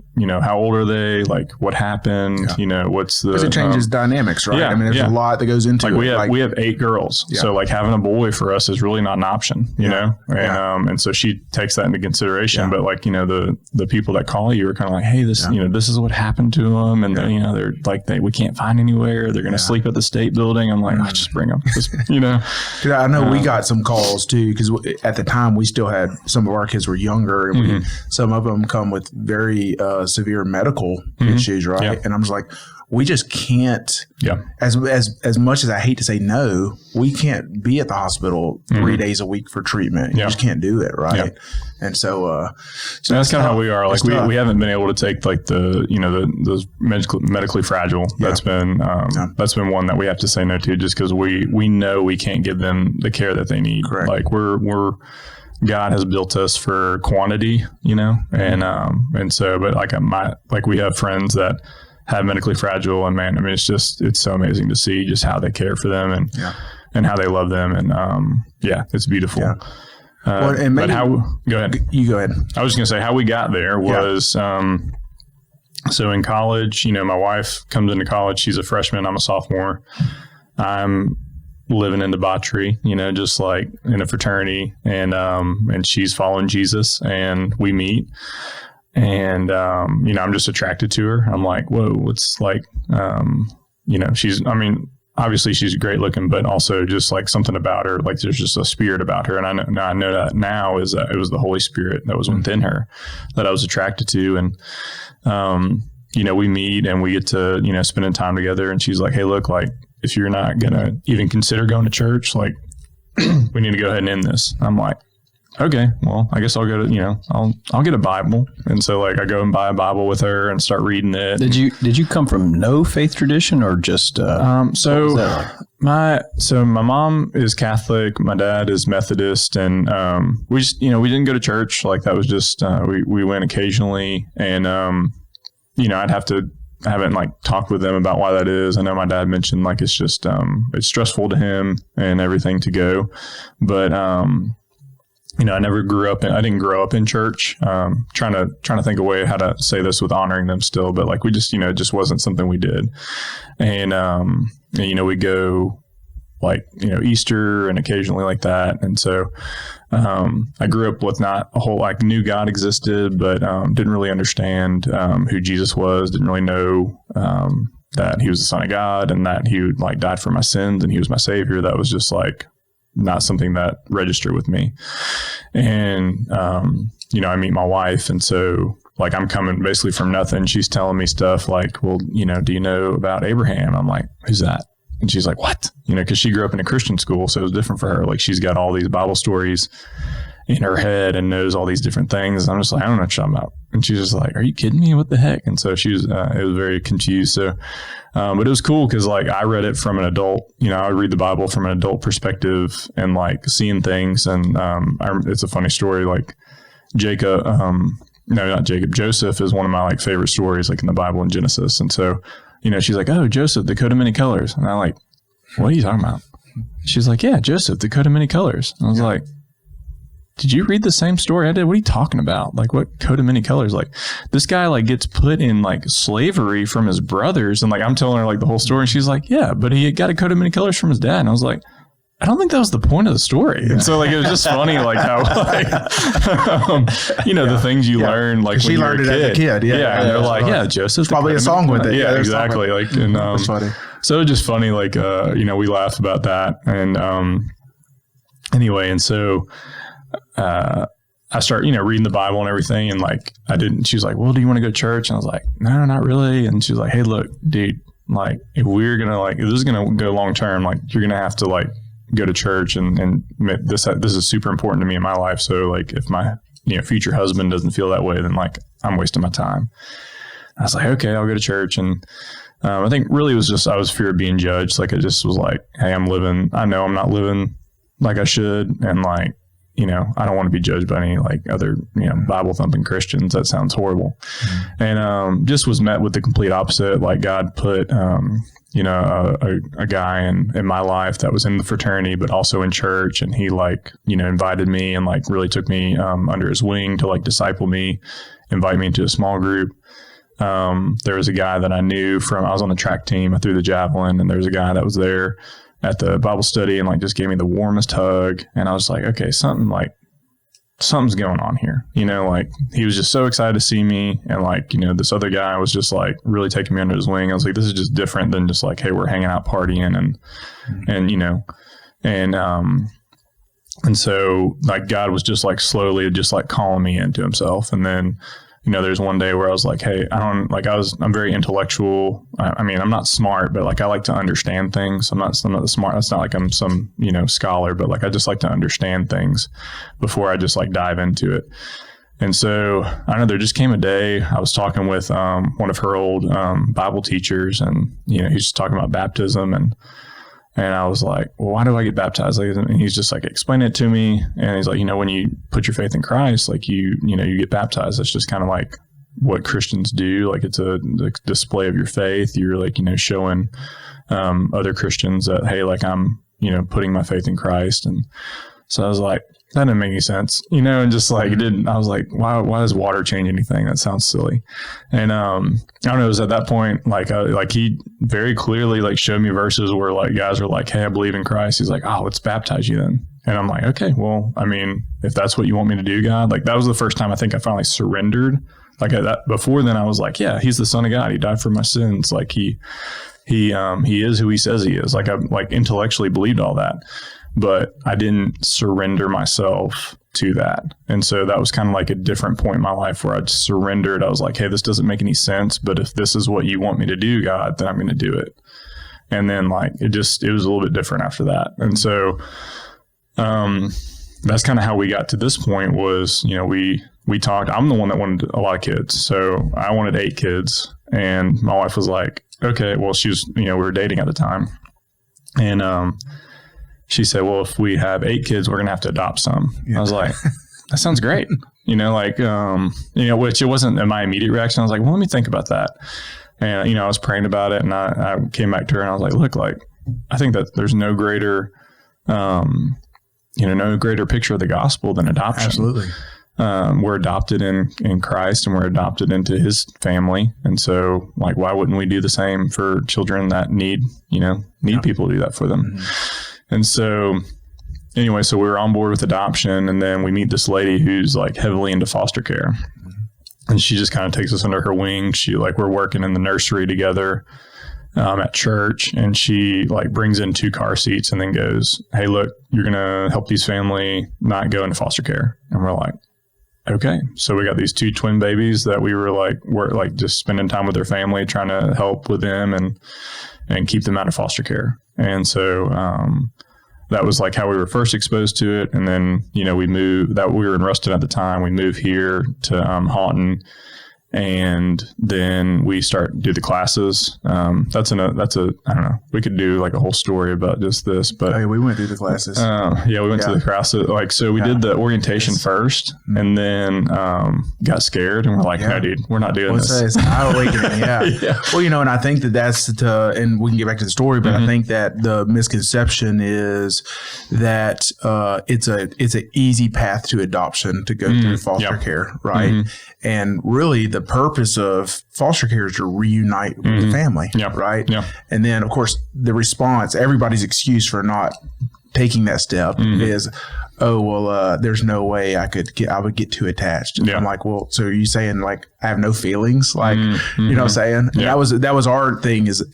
how old are they? Like, what happened? What's the, because it changes dynamics, right? Yeah, I mean, there's a lot that goes into like it. We have 8 girls. So like having a boy for us is really not an option, you know? And so she takes that into consideration, but like, the people that call you are kind of like, hey, this, this is what happened to them. And then, they're like, we can't find anywhere. They're going to sleep at the state building. I'm like, just bring them, Cause I know we got some calls too, because at the time we still had, some of our kids were younger, and some of them come with very severe medical issues, right? Yeah. And I'm just like, we just can't. Yeah. As much as I hate to say no, we can't be at the hospital 3 days a week for treatment. You just can't do it, right? Yeah. And so that's kind of how we are. Like we haven't been able to take like those medically fragile. That's been one that we have to say no to, just because we know we can't give them the care that they need. Correct. Like we're God has built us for quantity, and so, but like we have friends that have medically fragile, and man, I mean, it's so amazing to see just how they care for them and how they love them. And it's beautiful. Yeah. And maybe, go ahead. You go ahead. I was just going to say how we got there was, so in college, my wife comes into college, she's a freshman, I'm a sophomore. I'm living in debauchery, just like in a fraternity, and she's following Jesus, and we meet, and, I'm just attracted to her. I'm like, whoa, it's like, obviously she's great looking, but also just like something about her, like there's just a spirit about her. And I know that now is that it was the Holy Spirit that was within her that I was attracted to. And, we meet and we get to, spending time together, and she's like, hey, look, like, if you're not going to even consider going to church, like we need to go ahead and end this. I'm like, okay, well, I guess I'll go to, I'll get a Bible. And so like I go and buy a Bible with her and start reading it. Did you come from no faith tradition or just, my mom is Catholic, my dad is Methodist, and, we just, we didn't go to church. Like that was just, we went occasionally, and, I haven't like talked with them about why that is. I know my dad mentioned like, it's just, it's stressful to him and everything to go, but, I didn't grow up in church. Trying to think a way how to say this with honoring them still, but like we just, it just wasn't something we did. And, we go like, Easter and occasionally like that. And so, I grew up with not a whole, like knew God existed, but, didn't really understand, who Jesus was, didn't really know, that he was the Son of God and that he would like died for my sins and he was my savior. That was just like, not something that registered with me. And, I meet my wife. And so like, I'm coming basically from nothing. She's telling me stuff like, well, do you know about Abraham? I'm like, who's that? And she's like, what? Cause she grew up in a Christian school. So it was different for her. Like she's got all these Bible stories in her head and knows all these different things. I'm just like, I don't know what you're talking about. And she's just like, are you kidding me? What the heck? And so she was, it was very confused. So, but it was cool because like I read it from an adult, I read the Bible from an adult perspective and like seeing things. And it's a funny story. Like Joseph is one of my like favorite stories, like in the Bible in Genesis. And so, she's like, oh, Joseph, the coat of many colors. And I'm like, what are you talking about? She's like, yeah, Joseph, the coat of many colors. And I was like, did you read the same story I did? What are you talking about? Like what coat of many colors? Like this guy like gets put in like slavery from his brothers. And like, I'm telling her like the whole story. And she's like, yeah, but he got a coat of many colors from his dad. And I was like, I don't think that was the point of the story. And so like, it was just funny, like how, like, the things you learn, like she learned it as a kid. Yeah. And they're like, yeah, Joseph's probably a song with it. Yeah, exactly. Like, and, that's funny. So it's just funny. Like, we laugh about that. And, anyway, and so, I start, reading the Bible and everything. And like, she was like, well, do you want to go to church? And I was like, no, not really. And she was like, hey, look, dude, like if we're going to like, if this is going to go long term, like you're going to have to like go to church and this is super important to me in my life. So like if my, future husband doesn't feel that way, then like I'm wasting my time. I was like, okay, I'll go to church. And, I think really it was just, I was fear of being judged. Like, it just was like, hey, I know I'm not living like I should. And like, I don't want to be judged by any like other, Bible thumping Christians. That sounds horrible. Mm-hmm. And just was met with the complete opposite. Like God put, a guy in my life that was in the fraternity, but also in church. And he like, invited me and like really took me under his wing to like disciple me, invite me into a small group. There was a guy that I knew I was on the track team. I threw the javelin, and there was a guy that was there at the Bible study and like just gave me the warmest hug. And I was like, okay, something's going on here. Like he was just so excited to see me. And like, this other guy was just like really taking me under his wing. I was like, this is just different than just like, hey, we're hanging out partying and so like God was just like slowly just like calling me into himself. And then, there's one day where I was like, hey, I'm very intellectual. I mean, I'm not smart, but like I like to understand things. I'm not smart. It's not like I'm some, scholar, but like I just like to understand things before I just like dive into it. And so I know there just came a day I was talking with one of her old Bible teachers, and he's just talking about baptism, and I was like, well, why do I get baptized? Like, and he's just like, explain it to me. And he's like, when you put your faith in Christ, like you get baptized. That's just kind of like what Christians do. Like it's a display of your faith. You're like, showing other Christians that, hey, like I'm, putting my faith in Christ. And so I was like, that didn't make any sense, and just like it didn't. I was like, why does water change anything? That sounds silly. And I don't know. It was at that point, like he very clearly like showed me verses where like guys were like, hey, I believe in Christ. He's like, oh, let's baptize you then. And I'm like, okay, well, I mean, if that's what you want me to do, God, like that was the first time I think I finally surrendered. Like that before then I was like, yeah, he's the Son of God. He died for my sins. Like he is who he says he is. Like I like intellectually believed all that, but I didn't surrender myself to that. And so that was kind of like a different point in my life where I surrendered. I was like, hey, this doesn't make any sense, but if this is what you want me to do, God, then I'm going to do it. And then like, it was a little bit different after that. And so, that's kind of how we got to this point was, we talked. I'm the one that wanted a lot of kids. So I wanted 8 kids, and my wife was like, okay, well, she was, we were dating at the time. And, she said, well, if we have 8 kids, we're going to have to adopt some. Yeah. I was like, that sounds great. Which it wasn't my immediate reaction. I was like, well, let me think about that. And, I was praying about it, and I came back to her and I was like, look, like, I think that there's no greater, no greater picture of the gospel than adoption. Absolutely. We're adopted in Christ, and we're adopted into his family. And so like, why wouldn't we do the same for children that need people to do that for them? Mm-hmm. And so anyway, so we were on board with adoption, and then we meet this lady who's like heavily into foster care. Mm-hmm. And she just kind of takes us under her wing. We're working in the nursery together at church, and she like brings in 2 car seats and then goes, hey, look, you're going to help these family not go into foster care. And we're like, okay. So we got these 2 twin babies that we're just spending time with their family, trying to help with them and keep them out of foster care. And so, that was like how we were first exposed to it. And then, we were in Ruston at the time. We moved here to Houghton, and then we do the classes. That's I don't know. We could do like a whole story about just this, but we went through the classes. We went to the classes. Like, so we did the orientation first, and then got scared, and we're like, no, dude, we're not doing this. It's eye-awakening. Yeah. Well, and I think that's and we can get back to the story, but I think that the misconception is that it's an easy path to adoption to go through foster care, right? Mm-hmm. And really, the purpose of foster care is to reunite with the family, right? Yeah. And then, of course, the response, everybody's excuse for not taking that step is, oh, well, there's no way I would get too attached. Yeah. I'm like, well, so are you saying like I have no feelings? Like, you know what I'm saying? Yeah. That was our thing, is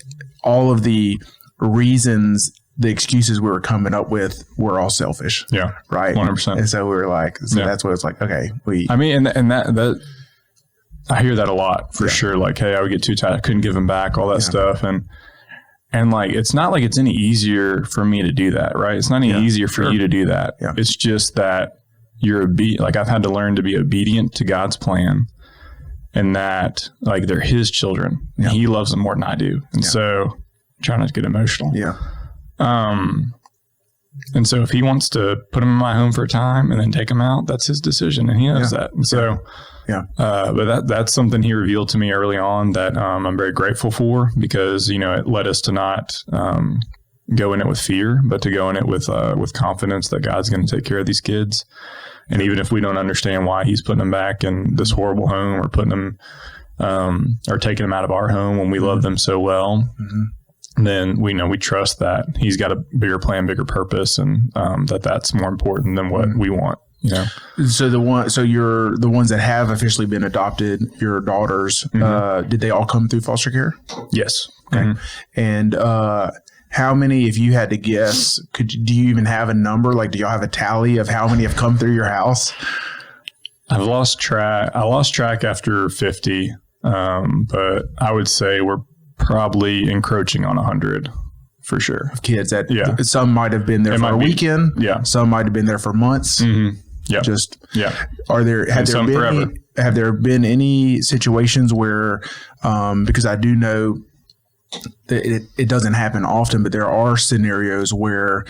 all of the reasons, the excuses we were coming up with were all selfish. Yeah. Right. 100%. And so we were like, that's what it's like. Okay. And that I hear that a lot for sure. Like, hey, I would get too tired. I couldn't give him back, all that stuff. And like, it's not like it's any easier for me to do that. Right. It's not any easier for you to do that. Yeah. It's just that like I've had to learn to be obedient to God's plan, and that like they're his children. Yeah. He loves them more than I do. And so I'm trying not to get emotional. Yeah. And so if he wants to put him in my home for a time and then take him out, that's his decision. And he knows that. And so, but that's something he revealed to me early on that I'm very grateful for, because, you know, it led us to not go in it with fear, but to go in it with confidence that God's going to take care of these kids. And even if we don't understand why he's putting them back in this horrible home, or putting them or taking them out of our home when we love them so well, then we know, we trust that he's got a bigger plan, bigger purpose, and that's more important than what we want. You know? So the ones that have officially been adopted, your daughters, did they all come through foster care? Yes. Okay. And how many, if you had to guess, do you even have a number? Like, do y'all have a tally of how many have come through your house? I've lost track. I lost track after 50, but I would say we're probably encroaching on 100 for sure. Of kids that some might have been there for a weekend. Yeah. Some might have been there for months. Yeah. Have there been any situations where, because I do know that it doesn't happen often, but there are scenarios where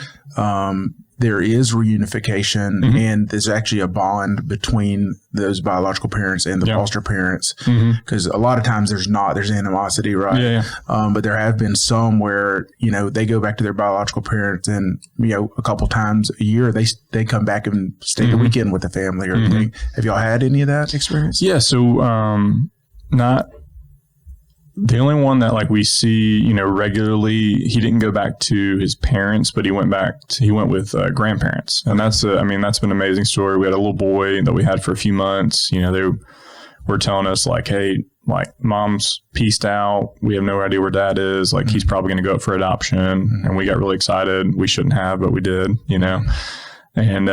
there is reunification and there's actually a bond between those biological parents and the foster parents, because a lot of times there's animosity, right? But there have been some where, you know, they go back to their biological parents, and, you know, a couple times a year they come back and stay the weekend with the family or anything. Have y'all had any of that experience? Yeah. So not the only one that, like, we see, you know, regularly. He didn't go back to his parents, but he went with grandparents, and that's been an amazing story. We had a little boy that we had for a few months. You know, they were telling us, like, hey, like, mom's pieced out. We have no idea where dad is. Like, he's probably going to go up for adoption. And we got really excited. We shouldn't have, but we did, you know. And,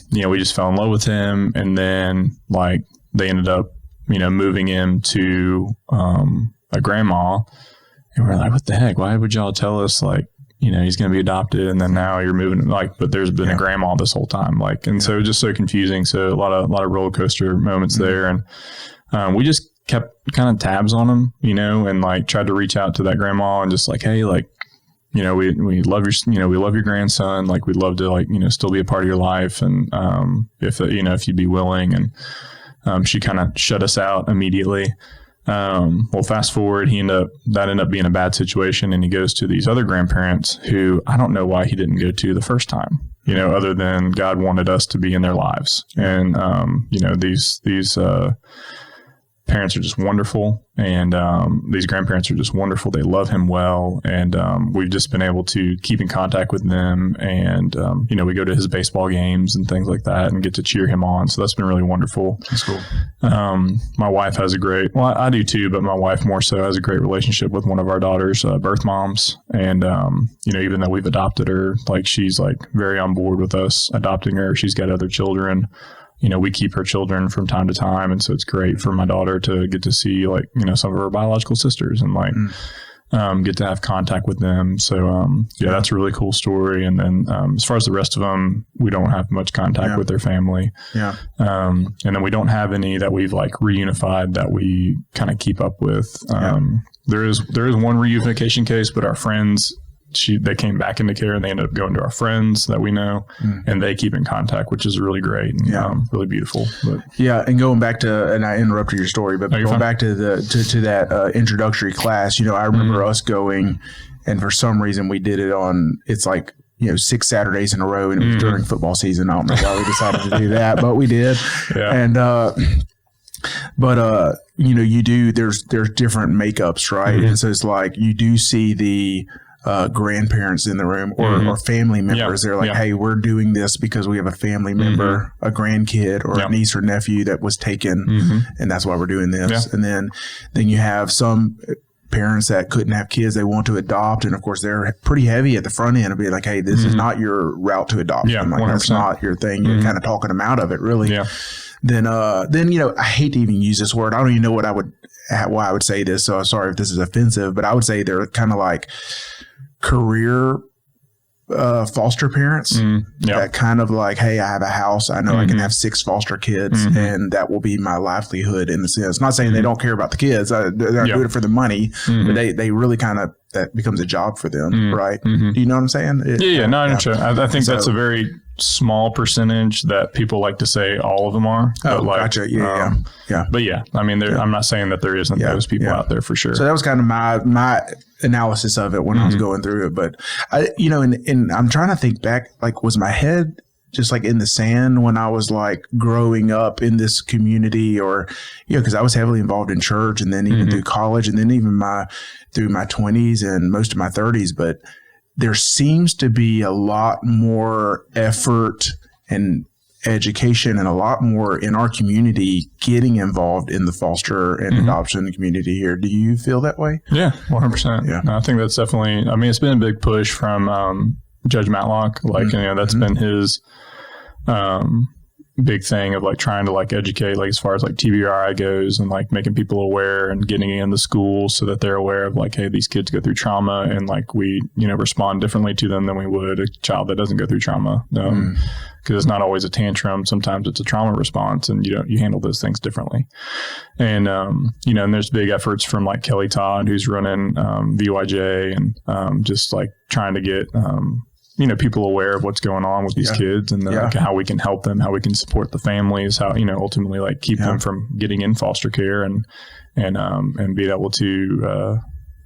you know, we just fell in love with him. And then, like, they ended up, you know, moving him to a grandma, and we're like, what the heck? Why would y'all tell us, like, you know, he's going to be adopted, and then now you're moving, like, but there's been a grandma this whole time, like, and so just so confusing. So a lot of roller coaster moments there, and we just kept kind of tabs on him, you know, and, like, tried to reach out to that grandma and just, like, hey, like, you know, we love your grandson, like, we'd love to, like, you know, still be a part of your life, and if you'd be willing, and she kind of shut us out immediately. Well, fast forward, that ended up being a bad situation, and he goes to these other grandparents who I don't know why he didn't go to the first time, you know, other than God wanted us to be in their lives. And, you know, these parents are just wonderful, and these grandparents are just wonderful. They love him well, and we've just been able to keep in contact with them, and you know, we go to his baseball games and things like that, and get to cheer him on. So that's been really wonderful. That's cool. My wife has I do too, but my wife more so has a great relationship with one of our daughter's birth moms, and you know, even though we've adopted her, like, she's, like, very on board with us adopting her. She's got other children. You know, we keep her children from time to time. And so it's great for my daughter to get to see, like, you know, some of her biological sisters, and, like, get to have contact with them. So, that's a really cool story. And then as far as the rest of them, we don't have much contact with their family. Yeah. And then we don't have any that we've, like, reunified that we kind of keep up with. There is one reunification case, but our friends, they came back into care, and they ended up going to our friends that we know, and they keep in contact, which is really great and really beautiful. But and going back to, and I interrupted your story, but going back to that introductory class, you know, I remember us going, and for some reason we did it on, it's like, you know, 6 Saturdays in a row, and it was during football season. I don't know why we decided to do that, but we did. And you know, there's different makeups, right? And so it's like, you do see the grandparents in the room, or family members. They're like, hey, we're doing this because we have a family member, a grandkid, or a niece or nephew that was taken, and that's why we're doing this. And then you have some parents that couldn't have kids, they want to adopt, and of course they're pretty heavy at the front end of being like, hey, this is not your route to adoption. Like, 100%. That's not your thing. You're kind of talking them out of it, really. Then you know, I hate to even use this word. I don't even know why I would say this, so I'm sorry if this is offensive, but I would say they're kind of like career foster parents that kind of like, hey, I have a house. I know I can have 6 foster kids and that will be my livelihood in a sense. Not saying they don't care about the kids. They're doing it for the money, but they really kind of, that becomes a job for them, right? Do you know what I'm saying? No, I'm sure. I think that's a very small percentage that people like to say all of them are. Oh, gotcha. Yeah. But yeah, I mean, I'm not saying that there isn't those people out there for sure. So that was kind of my analysis of it when I was going through it. But and I'm trying to think back, like, was my head just like in the sand when I was like growing up in this community, or, because I was heavily involved in church, and then even through college, and then even through my 20s and most of my 30s. But there seems to be a lot more effort and education and a lot more in our community getting involved in the foster and adoption community here. Do you feel that way? Yeah, 100%. Yeah. No, I think that's definitely, I mean, it's been a big push from Judge Matlock. Like, that's been his big thing of like trying to like educate, like as far as like TBRI goes, and like making people aware and getting in the schools so that they're aware of like, hey, these kids go through trauma, and like we, respond differently to them than we would a child that doesn't go through trauma. Because it's not always a tantrum. Sometimes it's a trauma response, and you handle those things differently. And, and there's big efforts from like Kelly Todd, who's running VYJ, and just like trying to get, people aware of what's going on with these kids, and like how we can help them, how we can support the families, how, ultimately like keep them from getting in foster care, and be able to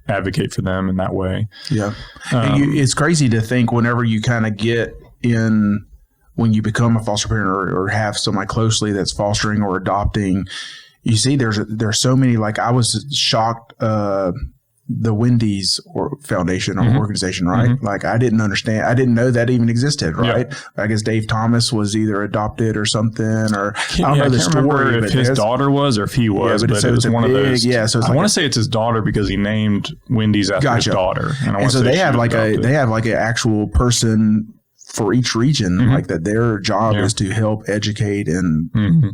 advocate for them in that way. Yeah. It's crazy to think whenever you kind of get in, when you become a foster parent or have somebody closely that's fostering or adopting, you see there's so many, like I was shocked, the Wendy's Foundation or organization, right? Like I didn't know that even existed, right? I guess Dave Thomas was either adopted or something, or I don't know the story. If his daughter was or if he was, but it was one of those. Yeah, so I want to say it's his daughter because he named Wendy's after his daughter. And so they have like an actual person for each region, like that their job is to help educate and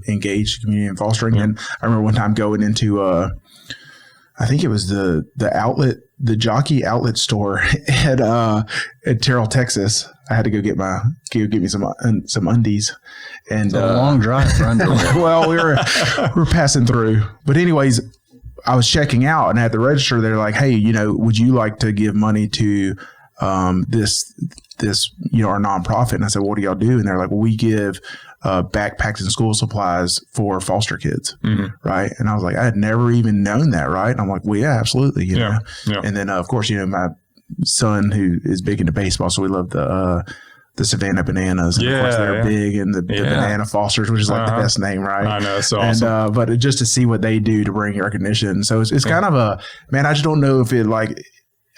engage the community in fostering. And I remember one time going into I think it was the Jockey outlet store at Terrell, Texas. I had to go get me some undies, and it's a long drive for underwear. Well, we were passing through, but anyways, I was checking out, and at the register, they're like, "Hey, would you like to give money to this our nonprofit?" And I said, "What do y'all do?" And they're like, "Well, we give backpacks and school supplies for foster kids." Right. And I was like, I had never even known that. Right. And I'm like, well, yeah, absolutely. You know? And then of course, my son, who is big into baseball, so we love the Savannah Bananas, and of course they're big in the Banana Fosters, which is like the best name, right? I know, it's awesome. And but just to see what they do to bring recognition, so it's kind of I just don't know if it like.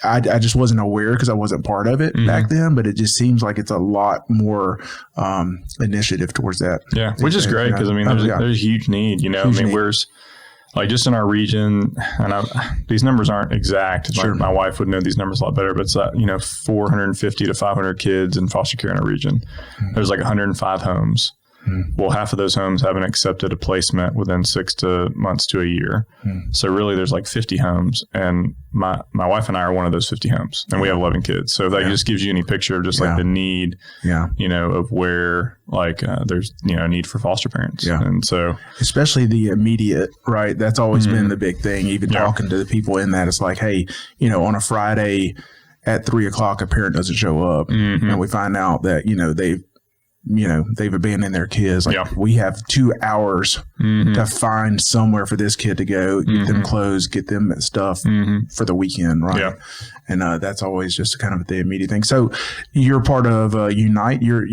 I just wasn't aware because I wasn't part of it back then, but it just seems like it's a lot more initiative towards that. Yeah, which is great because there's a huge need. Where's like just in our region, and these numbers aren't exact. Sure. My wife would know these numbers a lot better, but it's 450 to 500 kids in foster care in our region. There's like 105 homes. Well, half of those homes haven't accepted a placement within 6 months to a year. So really there's like 50 homes, and my wife and I are one of those 50 homes, and we have 11 kids. So that just gives you any picture of just like the need, of where like there's, a need for foster parents. Yeah. And so especially the immediate, right? That's always been the big thing. Even talking to the people in that, it's like, hey, on a Friday at 3:00, a parent doesn't show up, and we find out that, they've abandoned their kids. Like we have 2 hours to find somewhere for this kid to go, get them clothes, get them stuff for the weekend. Right. Yeah. And that's always just kind of the immediate thing. So you're part of Unite. You're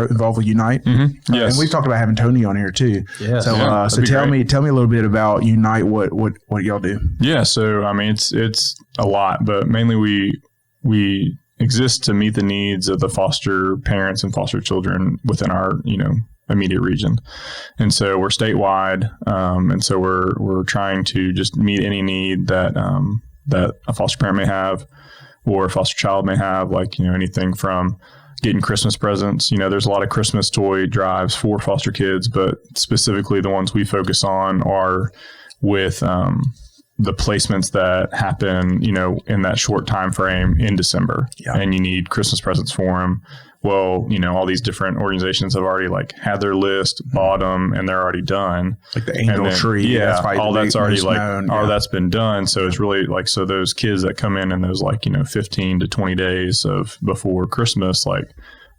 involved with Unite. Yes. And we've talked about having Tony on here too. Yeah. So tell me a little bit about Unite. What y'all do? Yeah. So, it's a lot, but mainly we exist to meet the needs of the foster parents and foster children within our, immediate region. And so we're statewide. And so we're trying to just meet any need that a foster parent may have or a foster child may have, like, anything from getting Christmas presents. There's a lot of Christmas toy drives for foster kids, but specifically the ones we focus on are with, the placements that happen, in that short time frame in December, and you need Christmas presents for them. Well, all these different organizations have already had their list, bought them, and they're already done. Like the angel tree. Yeah, all that's already all that's been done. So it's really so those kids that come in those 15 to 20 days before Christmas,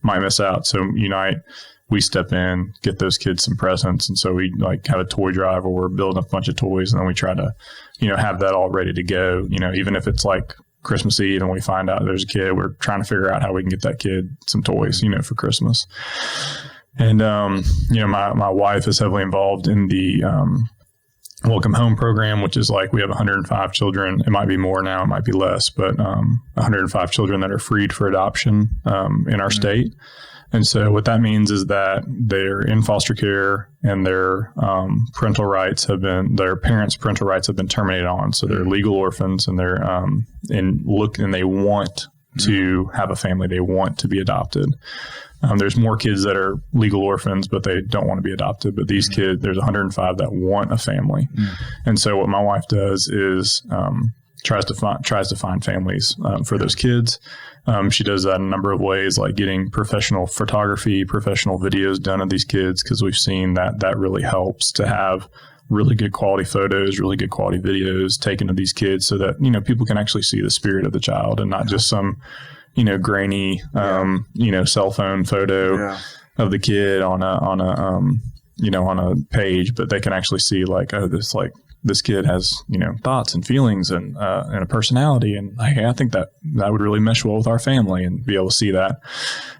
might miss out. So Unite, we step in, get those kids some presents. And so we have a toy drive where we're building a bunch of toys, and then we try to, have that all ready to go. Even if it's Christmas Eve and we find out there's a kid, we're trying to figure out how we can get that kid some toys, for Christmas. And, my wife is heavily involved in the Welcome Home program, which is we have 105 children. It might be more now, it might be less, but 105 children that are freed for adoption in our state. And so what that means is that they're in foster care and their parents' parental rights have been terminated on. So they're legal orphans, and they're and they want to have a family. They want to be adopted. There's more kids that are legal orphans, but they don't want to be adopted. But these kids, there's 105 that want a family. And so what my wife does is tries to find families for those kids. She does that in a number of ways, like getting professional photography, professional videos done of these kids, because we've seen that really helps to have really good quality photos, really good quality videos taken of these kids, so that people can actually see the spirit of the child and not just some grainy cell phone photo of the kid on a page, but they can actually see this kid has, thoughts and feelings and a personality. And I think that would really mesh well with our family, and be able to see that.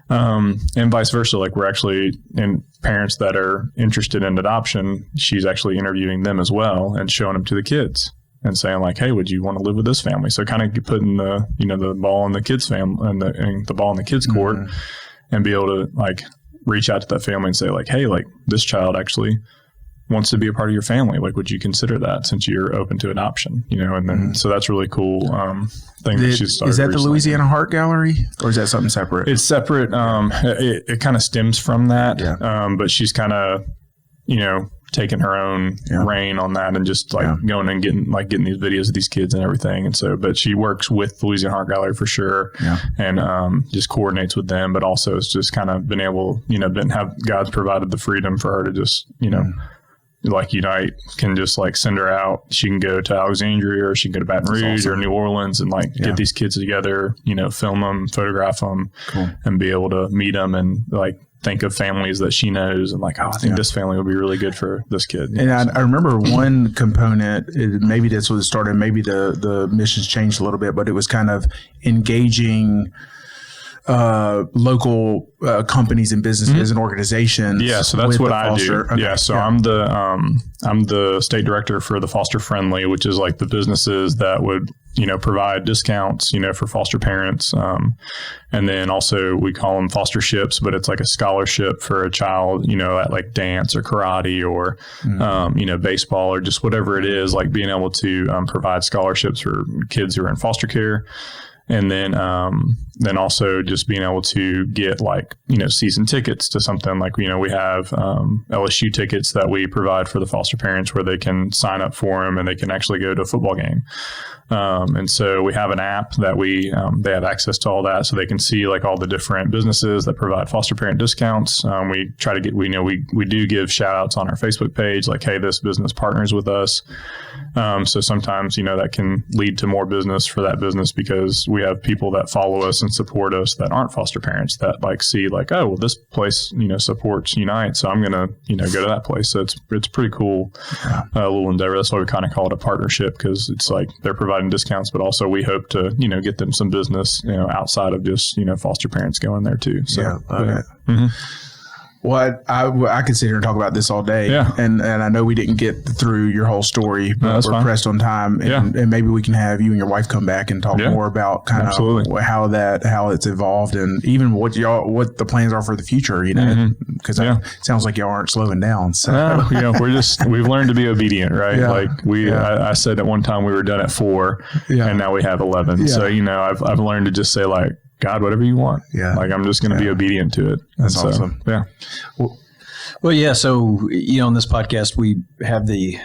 And vice versa. We're actually in parents that are interested in adoption. She's actually interviewing them as well and showing them to the kids and saying hey, would you want to live with this family? So kind of putting the, the ball in the kids' family and the ball in the kids' court, and be able to reach out to that family and say hey, this child actually wants to be a part of your family. Would you consider that, since you're open to adoption? And then so that's really cool thing that she started. Is that recently. the Louisiana Heart Gallery, or is that something separate? It's separate. It kind of stems from that. But she's kind of taking her own reign on that, and just going and getting these videos of these kids and everything. And so, but she works with the Louisiana Heart Gallery for sure, and just coordinates with them. But also, it's just kind of been able, God's provided the freedom for her to just, Unite can just send her out. She can go to Alexandria, or she can go to Baton Rouge or New Orleans, and get these kids together, film them, photograph them, and be able to meet them, and think of families that she knows, and I think this family would be really good for this kid. And I remember one component, maybe this was started, maybe the missions changed a little bit, but it was kind of engaging local companies and businesses and organizations. Yeah, so that's what I do. Okay. Yeah, so I'm the state director for the Foster Friendly, which is the businesses that would provide discounts for foster parents, and then also we call them fosterships, but it's a scholarship for a child at dance or karate or baseball or just whatever it is, being able to provide scholarships for kids who are in foster care. And then also just being able to get season tickets to something we have LSU tickets that we provide for the foster parents, where they can sign up for them and they can actually go to a football game. And so we have an app that they have access to all that, so they can see all the different businesses that provide foster parent discounts. We try to get, we do give shout outs on our Facebook page, hey, this business partners with us. So sometimes, that can lead to more business for that business, because we have people that follow us and support us that aren't foster parents, that see oh, well, this place, supports Unite, so I'm going to, go to that place. So it's pretty cool, little endeavor. That's why we kind of call it a partnership, because it's they're providing discounts, but also we hope to, get them some business, outside of just, foster parents going there too. So, Well, I could sit here and talk about this all day. Yeah. And I know we didn't get through your whole story, but we're pressed on time. And maybe we can have you and your wife come back and talk more about kind of how it's evolved, and even what the plans are for the future, because it sounds like y'all aren't slowing down. So we've learned to be obedient, right? I said at one time we were done at 4 and now we have 11. Yeah. So, I've learned to just say God, whatever you want. Yeah. I'm just going to be obedient to it. That's awesome. Yeah. Well, yeah. So, on this podcast, we have the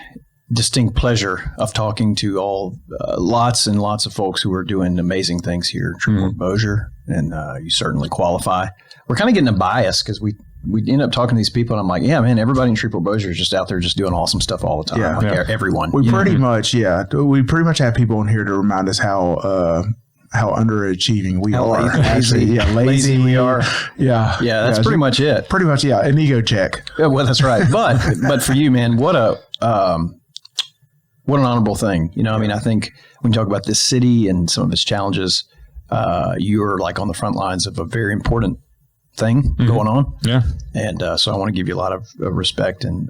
distinct pleasure of talking to lots and lots of folks who are doing amazing things here at Shreveport Bossier, and you certainly qualify. We're kind of getting a bias because we end up talking to these people, and I'm like, yeah, man, everybody in Shreveport Bossier is just out there just doing awesome stuff all the time. Everyone. We pretty much have people in here to remind us how underachieving we are. Lazy we are. Yeah. That's pretty much it. Pretty much, yeah. An ego check. Yeah, well, that's right. But for you, man, what an honorable thing. I mean, I think when you talk about this city and some of its challenges, you're like on the front lines of a very important thing going on. Yeah. And so I want to give you a lot of respect and,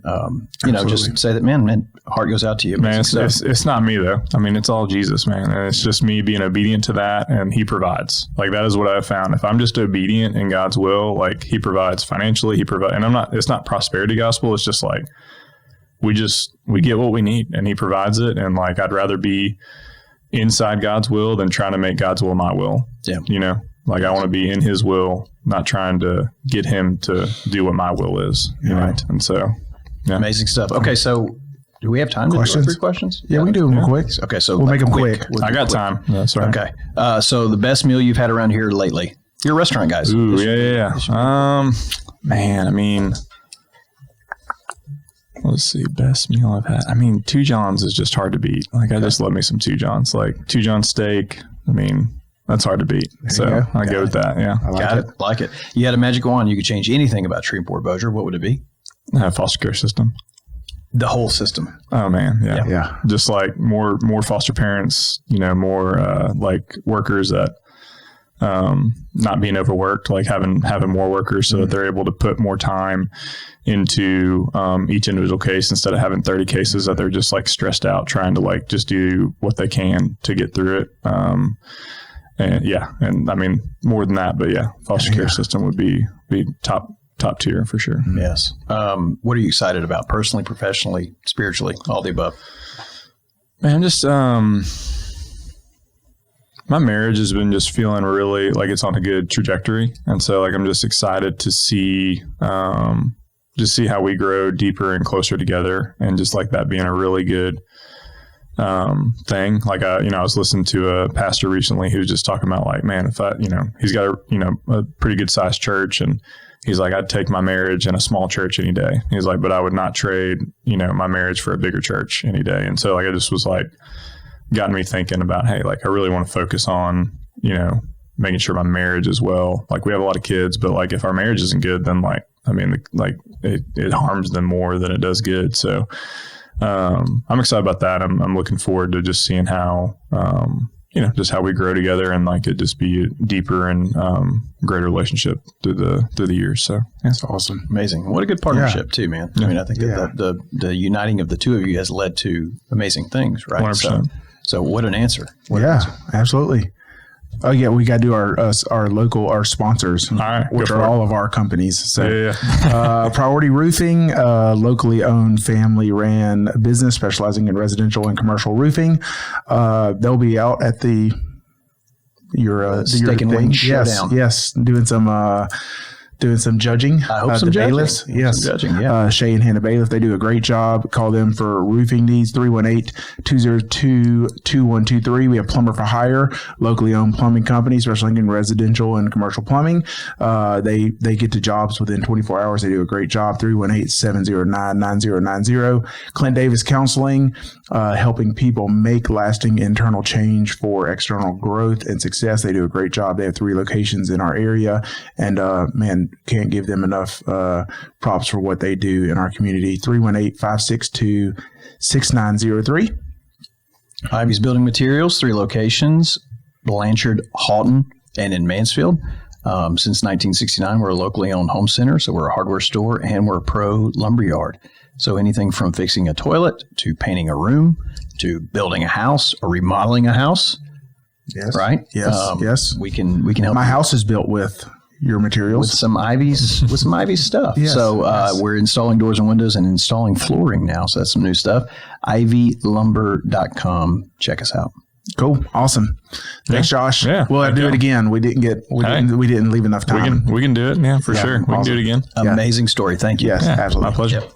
just say that, man, heart goes out to you. Man, it's not me though. I mean, it's all Jesus, man. And it's just me being obedient to that, and he provides. Like, that is what I've found. If I'm just obedient in God's will, like, he provides financially, and it's not prosperity gospel. It's just like, we get what we need and he provides it. And like, I'd rather be inside God's will than trying to make God's will my will. Yeah. Like, I want to be in his will, not trying to get him to do what my will is. Right. And so, yeah. Amazing stuff. Okay. So do we have time to do 3 questions? Yeah, we can do them real quick. Okay. So we'll make them quick. I got time. That's right. Okay. So the best meal you've had around here lately? You're restaurant guys. Ooh, yeah. Man, I mean, let's see, best meal I've had. I mean, Two John's is just hard to beat. Like, I just love me some Two John's. Like, Two John steak. I mean, that's hard to beat. So I go with that. Yeah. Like it. You had a magic wand. You could change anything about Shreveport Bossier. What would it be? Foster care system. The whole system. Oh man. Yeah. Just like more foster parents, more like workers that not being overworked, like having more workers so that they're able to put more time into each individual case instead of having 30 cases that they're just like stressed out trying to like just do what they can to get through it. And I mean, more than that, but foster care system would be top tier for sure. Yes. What are you excited about personally, professionally, spiritually, all the above? Man, just my marriage has been just feeling really like it's on a good trajectory. And so like, I'm just excited to see how we grow deeper and closer together, and just like that being a really good thing. Like, I was listening to a pastor recently who was just talking about like, man, if he's got a pretty good sized church, and he's like, I'd take my marriage in a small church any day. He's like, but I would not trade, my marriage for a bigger church any day. And so like, I just was like, got me thinking about, hey, like, I really want to focus on, making sure my marriage is well. Like, we have a lot of kids, but like, if our marriage isn't good, then like, I mean, like it harms them more than it does good. So, I'm excited about that. I'm looking forward to just seeing how, just how we grow together, and like it just be a deeper and greater relationship through the years. So that's awesome. Amazing. What a good partnership too, man. I mean, I think that the uniting of the two of you has led to amazing things, right? 100%. So what an answer. Absolutely. Oh yeah, we got to do our sponsors, which are all of our companies. So, Priority Roofing, locally owned, family ran business specializing in residential and commercial roofing. They'll be out at your Steak and Wings Showdown. Yes, doing some judging. I hope some judging. Bailiffs. Yes. Some judging, yeah. Shay and Hannah Bailiff, they do a great job. Call them for roofing needs, 318-202-2123. We have Plumber for Hire, locally owned plumbing company, specializing in residential and commercial plumbing. They get to jobs within 24 hours. They do a great job, 318-709-9090. Clint Davis Counseling, helping people make lasting internal change for external growth and success. They do a great job. They have 3 locations in our area, and man, can't give them enough props for what they do in our community. 318-562-6903. Ivy's Building Materials, 3 locations, Blanchard, Houghton, and in Mansfield. Since 1969, we're a locally owned home center, so we're a hardware store and we're a pro lumberyard. So anything from fixing a toilet to painting a room to building a house or remodeling a house. Yes. Right? Yes. We can help. My house is built with your materials, with some Ivy's stuff. Yes, we're installing doors and windows and installing flooring now. So that's some new stuff. IvyLumber.com. Check us out. Cool. Awesome. Thanks, Josh. Yeah. We'll do it again. We didn't leave enough time. We can do it. Yeah, for sure. We can do it again. Amazing story. Thank you. Yes, absolutely. My pleasure. Yep.